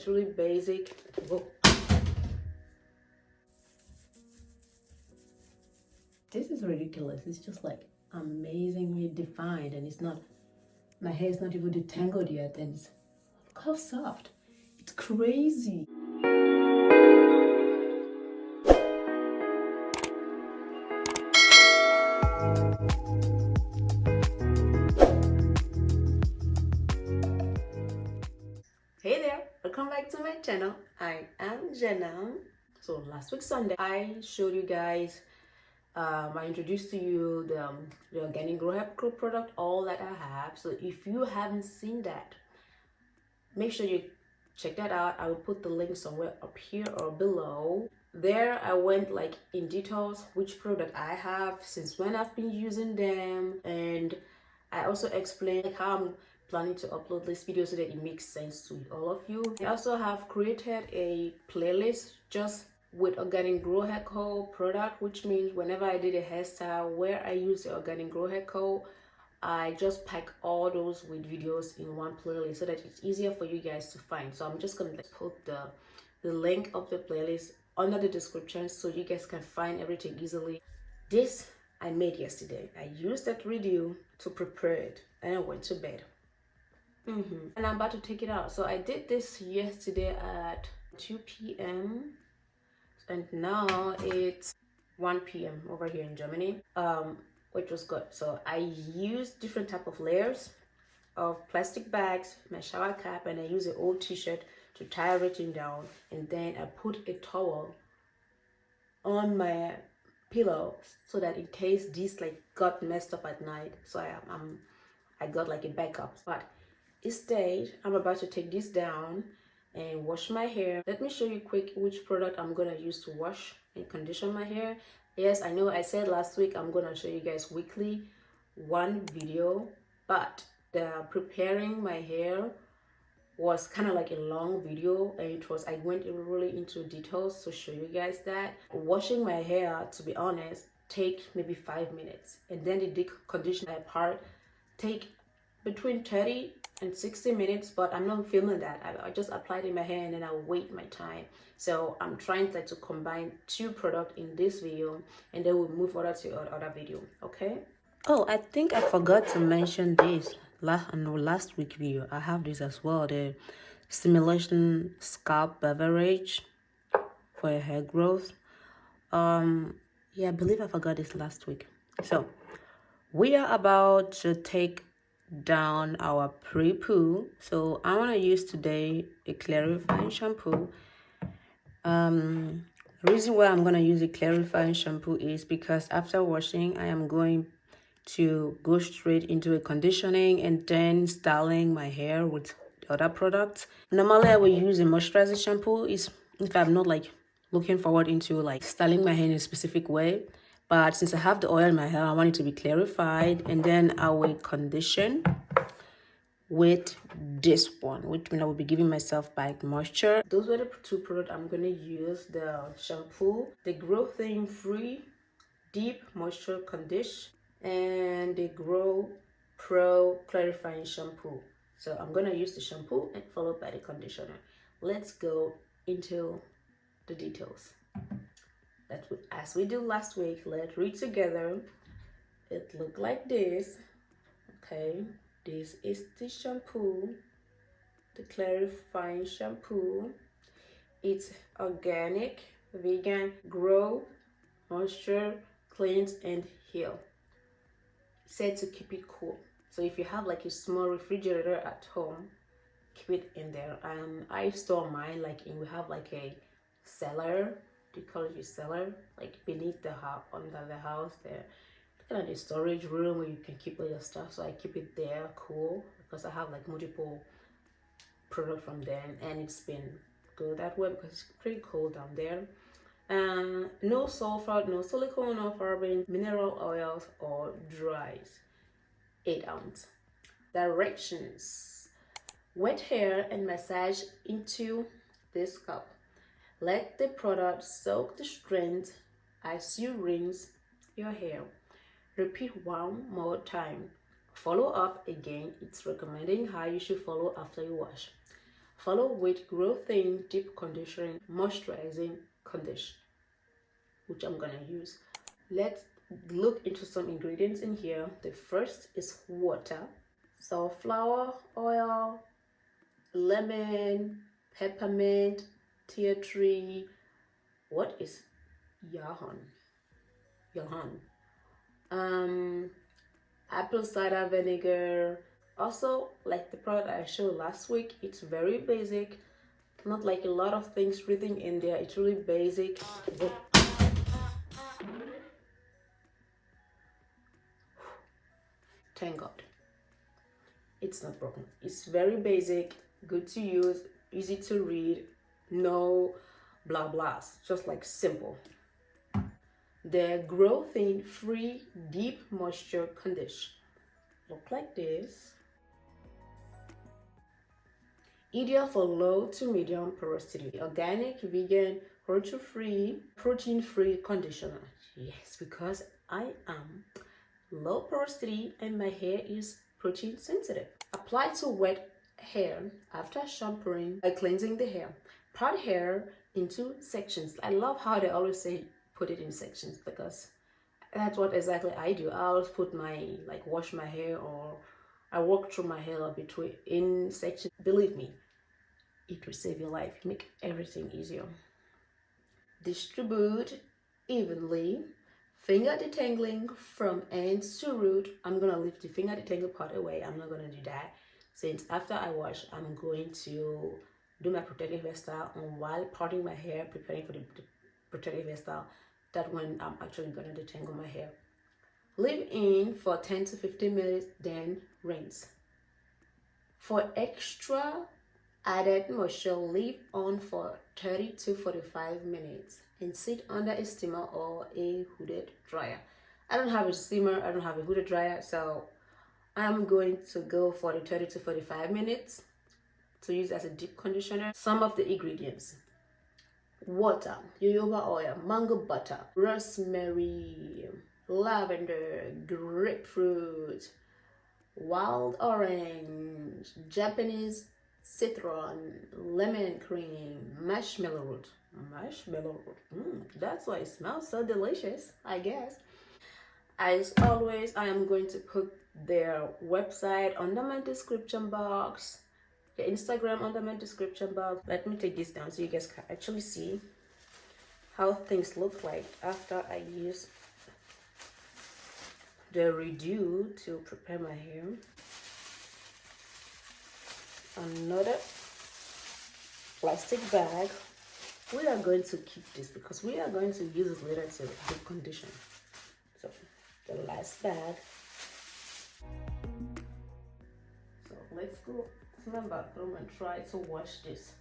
It's really basic. Whoa. This is ridiculous. It's just like amazingly defined, and it's not, my hair is not even detangled yet, and it's, look how soft. It's crazy. Hey there, welcome back to my channel. I am Jenna. So last week Sunday I showed you guys, I introduced to you the Organigrowhairco product, all that I have. So if you haven't seen that, make sure you check that out. I will put the link somewhere up here or below. There I went like in details which product I have, since when I've been using them, and I also explained like how I'm planning to upload this video so that it makes sense to all of you. I also have created a playlist just with Organigrowhairco product, which means whenever I did a hairstyle where I use the Organigrowhairco, I just pack all those with videos in one playlist so that it's easier for you guys to find. So I'm just gonna put the link of the playlist under the description so you guys can find everything easily. This I made yesterday. I used that video to prepare it and I went to bed. And I'm about to take it out. So I did this yesterday at 2 p.m. and now it's 1 p.m. over here in Germany, which was good. So I used different type of layers of plastic bags, my shower cap, and I used an old t-shirt to tie everything down, and then I put a towel on my pillow so that in case this like got messed up at night, so I got like a backup. But instead I'm about to take this down and wash my hair. Let me show you quick which product I'm gonna use to wash and condition my hair. Yes, I know I said last week I'm gonna show you guys weekly one video, but the preparing my hair was kind of like a long video, and I went really into details to show you guys that. Washing my hair, to be honest, take maybe 5 minutes, and then the deep conditioner part take between 30 and 60 minutes, but I'm not filming that. I just applied in my hair and then I'll wait my time. So I'm trying to combine two products in this video, and then we'll move over to other video. Okay. Oh, I think I forgot to mention this on the last week video. I have this as well, the stimulation scalp beverage for your hair growth. Yeah, I believe I forgot this last week. So we are about to take down our pre-poo. So I want to use today a clarifying shampoo. The reason why I'm going to use a clarifying shampoo is because after washing I am going to go straight into a conditioning and then styling my hair with the other products. Normally I will use a moisturizing shampoo if I'm not like looking forward into like styling my hair in a specific way. But since I have the oil in my hair, I want it to be clarified, and then I will condition with this one, which means I will be giving myself back moisture. Those were the two products I'm going to use: the shampoo, the GrowTein Free Deep Moisture Condish, and the Growpoo Clarifying Shampoo. So I'm going to use the shampoo and followed by the conditioner. Let's go into the details. As we did last week, let's read together. It looked like this. Okay, this is the shampoo, the clarifying shampoo. It's organic, vegan, grow, moisture, cleanse, and heal. Said to keep it cool. So if you have like a small refrigerator at home, keep it in there. I store mine like we have like a cellar. Do you call it your cellar? Like beneath the house, under the house there. Kind of the storage room where you can keep all your stuff. So I keep it there cool because I have like multiple products from there, and it's been good that way because it's pretty cold down there. No sulfur, no silicone, no paraben, mineral oils or dyes. 8 ounces. Directions: wet hair and massage into this cup. Let the product soak the strands as you rinse your hair. Repeat one more time. Follow up again. It's recommending how you should follow after you wash. Follow with GrowTein Deep Conditioning Moisturizing Condish, which I'm gonna use. Let's look into some ingredients in here. The first is water, sunflower oil, lemon, peppermint, tea tree. What is yahan? Apple cider vinegar. Also, like the product I showed last week, it's very basic, not like a lot of things written in there. It's really basic. Thank God it's not broken. It's very basic, good to use, easy to read, no blah blahs, just like simple. The GrowTein Free Deep Moisture Condish look like this. Ideal for low to medium porosity, organic, vegan, hormone-free, protein-free conditioner. Yes, because I am low porosity and my hair is protein sensitive. Apply to wet hair after shampooing by cleansing the hair. Part hair into sections. I love how they always say put it in sections, because that's what exactly I do. I always put my, like, wash my hair, or I walk through my hair between in sections. Believe me, it will save your life, make everything easier. Distribute evenly. Finger detangling from ends to root. I'm gonna leave the finger detangling part away. I'm not gonna do that, since after I wash, I'm going to do my protective hairstyle, and while parting my hair, preparing for the protective hairstyle, that when I'm actually gonna detangle my hair. Leave in for 10 to 15 minutes, then rinse. For extra added moisture, leave on for 30 to 45 minutes and sit under a steamer or a hooded dryer. I don't have a steamer, I don't have a hooded dryer, so I'm going to go for the 30 to 45 minutes to use as a deep conditioner. Some of the ingredients: water, jojoba oil, mango butter, rosemary, lavender, grapefruit, wild orange, Japanese citron, lemon cream, marshmallow root. That's why it smells so delicious, I guess. As always, I am going to put their website under my description box, the Instagram under my description box. Let me take this down so you guys can actually see how things look like after I use the redo to prepare my hair. Another plastic bag. We are going to keep this because we are going to use it later to deep condition. So the last bag. So let's go to my bathroom and try to wash this.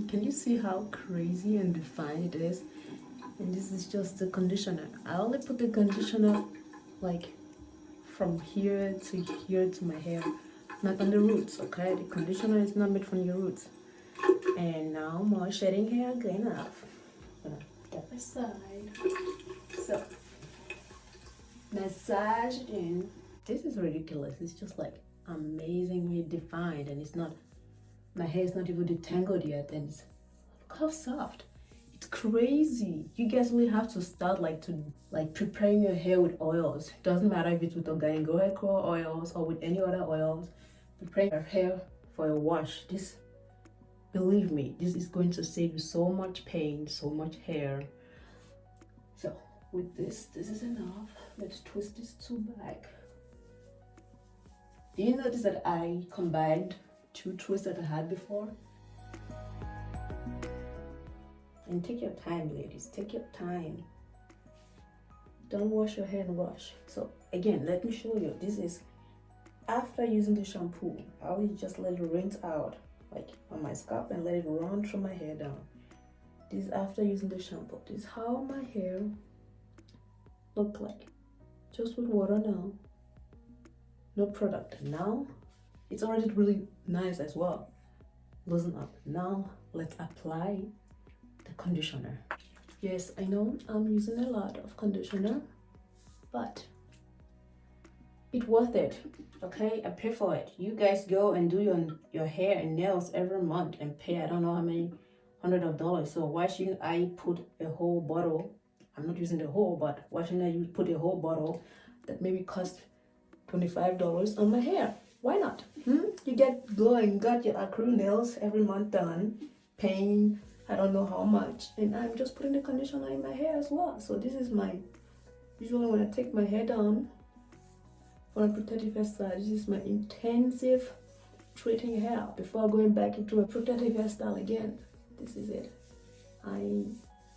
Can you see how crazy and defined it is? And this is just the conditioner. I only put the conditioner like from here to my hair, not on the roots. Okay, the conditioner is not made from your roots. And now more shedding hair going off. Gonna step aside. So massage it in. This is ridiculous. It's just like amazingly defined, and it's not, my hair is not even detangled yet, and it's, look how soft. It's crazy. You guys will have to start like preparing your hair with oils. It doesn't matter if it's with Organigrowhairco oils or with any other oils. Preparing your hair for a wash. This, believe me, this is going to save you so much pain, so much hair. So with this is enough. Let's twist this two back. Do you notice that I combined two twists that I had before? And take your time, ladies, take your time. Don't wash your hair and rush. So again, let me show you. This is after using the shampoo. I will just let it rinse out like on my scalp and let it run through my hair down. This is after using the shampoo. This is how my hair look like, just with water now, no product. Now it's already really nice as well, loosen up. Now let's apply the conditioner. Yes, I know I'm using a lot of conditioner, but it's worth it. Okay, I pay for it. You guys go and do your hair and nails every month and pay I don't know how many hundreds of dollars. So why shouldn't I put a whole bottle? I'm not using the whole, but why shouldn't I put a whole bottle that maybe cost $25 on my hair? Why not? You get glowing, got your acrylic nails every month done, paying I don't know how much, and I'm just putting the conditioner in my hair as well. So this is my, usually when I take my hair down for a protective hairstyle, this is my intensive treating hair before going back into a protective hairstyle again. This is it. I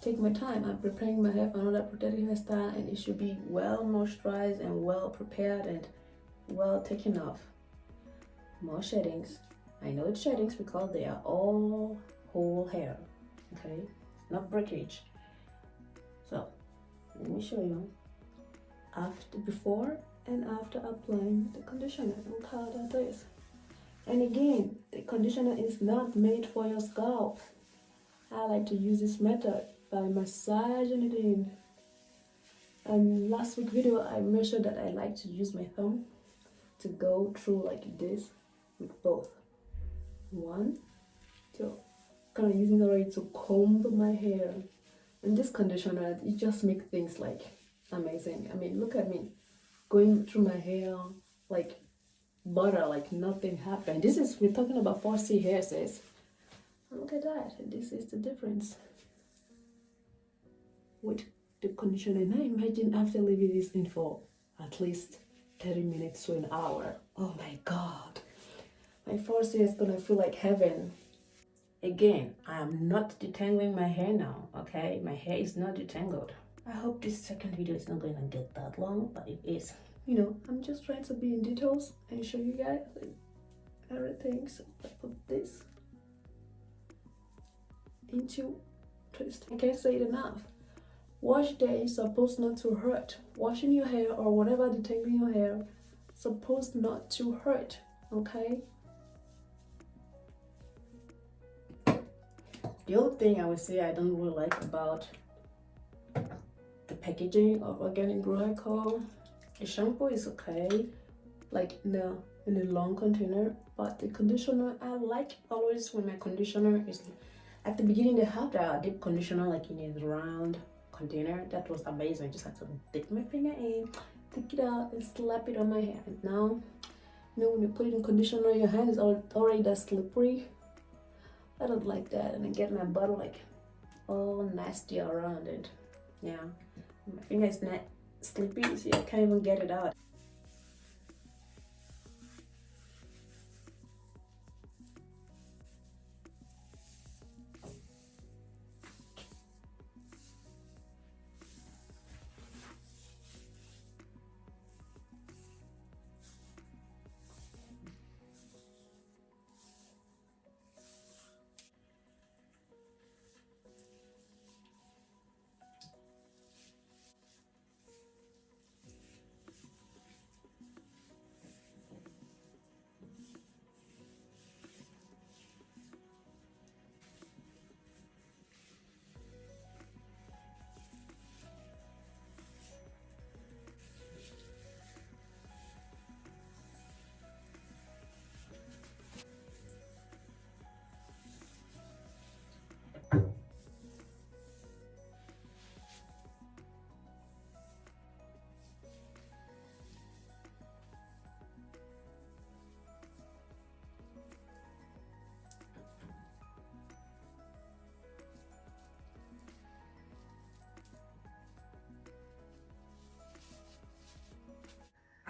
take my time. I'm preparing my hair for another protective hairstyle, and it should be well moisturized and well prepared and well taken off. More sheddings. I know it's sheddings because they are all whole hair. Okay, not breakage. So let me show you before and after applying the conditioner. Look how that is. And again, the conditioner is not made for your scalp. I like to use this method by massaging it in. And last week video I mentioned that I like to use my thumb to go through like this with both. 1, 2. Kind of using it already to comb my hair. And this conditioner, it just makes things like amazing. I mean, look at me going through my hair like butter, like nothing happened. This is, we're talking about 4C hair, sis. And look at that. This is the difference with the conditioner. Now imagine after leaving this in for at least 30 minutes to an hour. Oh my god, my 4C is gonna feel like heaven. Again, I am not detangling my hair now, okay? My hair is not detangled. I hope this second video is not going to get that long, but it is. You know, I'm just trying to be in details and show you guys like, everything. So I put this into twist. I can't say it enough. Wash day is supposed not to hurt. Washing your hair or whatever detangling your hair supposed not to hurt, okay? The other thing I would say I don't really like about the packaging of Organigrowhairco, the shampoo is okay, like in a long container, but the conditioner, I like always when my conditioner is, at the beginning they have the deep conditioner like in a round container. That was amazing. I just had to dip my finger in, take it out and slap it on my hair. And now, you know, when you put it in conditioner, your hand is already that slippery. I don't like that, and I get my bottle like all nasty around it. Yeah, my finger is not sleepy, so I can't even get it out.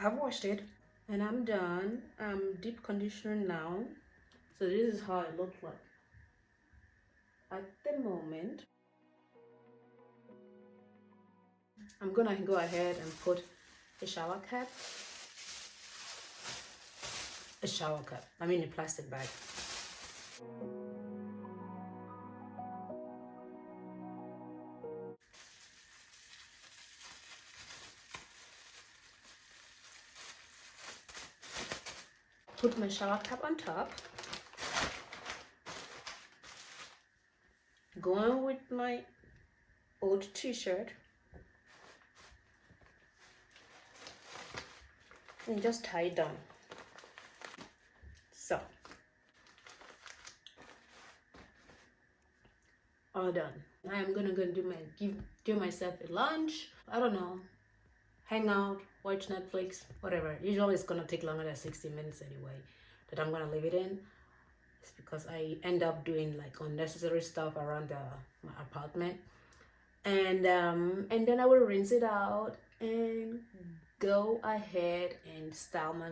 I've washed it and I'm done. I'm deep conditioning now. So this is how it looks like at the moment. I'm gonna go ahead and put a shower cap. I mean a plastic bag. Put my shower cap on top. Going with my old t-shirt. And just tie it down. So, all done. Now I'm gonna go do myself a lunch. I don't know, hang out, watch Netflix, whatever. Usually it's gonna take longer than 60 minutes anyway. That I'm gonna leave it in. It's because I end up doing like unnecessary stuff around my apartment, and then I will rinse it out and go ahead and style my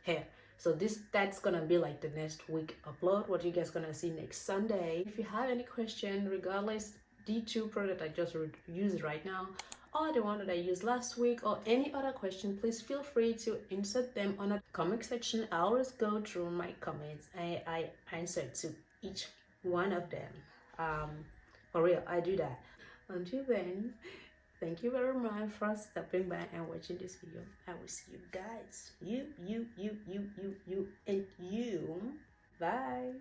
hair. So that's gonna be like the next week upload, what you guys gonna see next Sunday. If you have any question, regardless the two product I just used right now or the one that I used last week or any other question, please feel free to insert them on the comment section. I always go through my comments and I answer to each one of them. For real, I do that. Until then, thank you very much for stopping by and watching this video. I will see you guys. You, and you. Bye.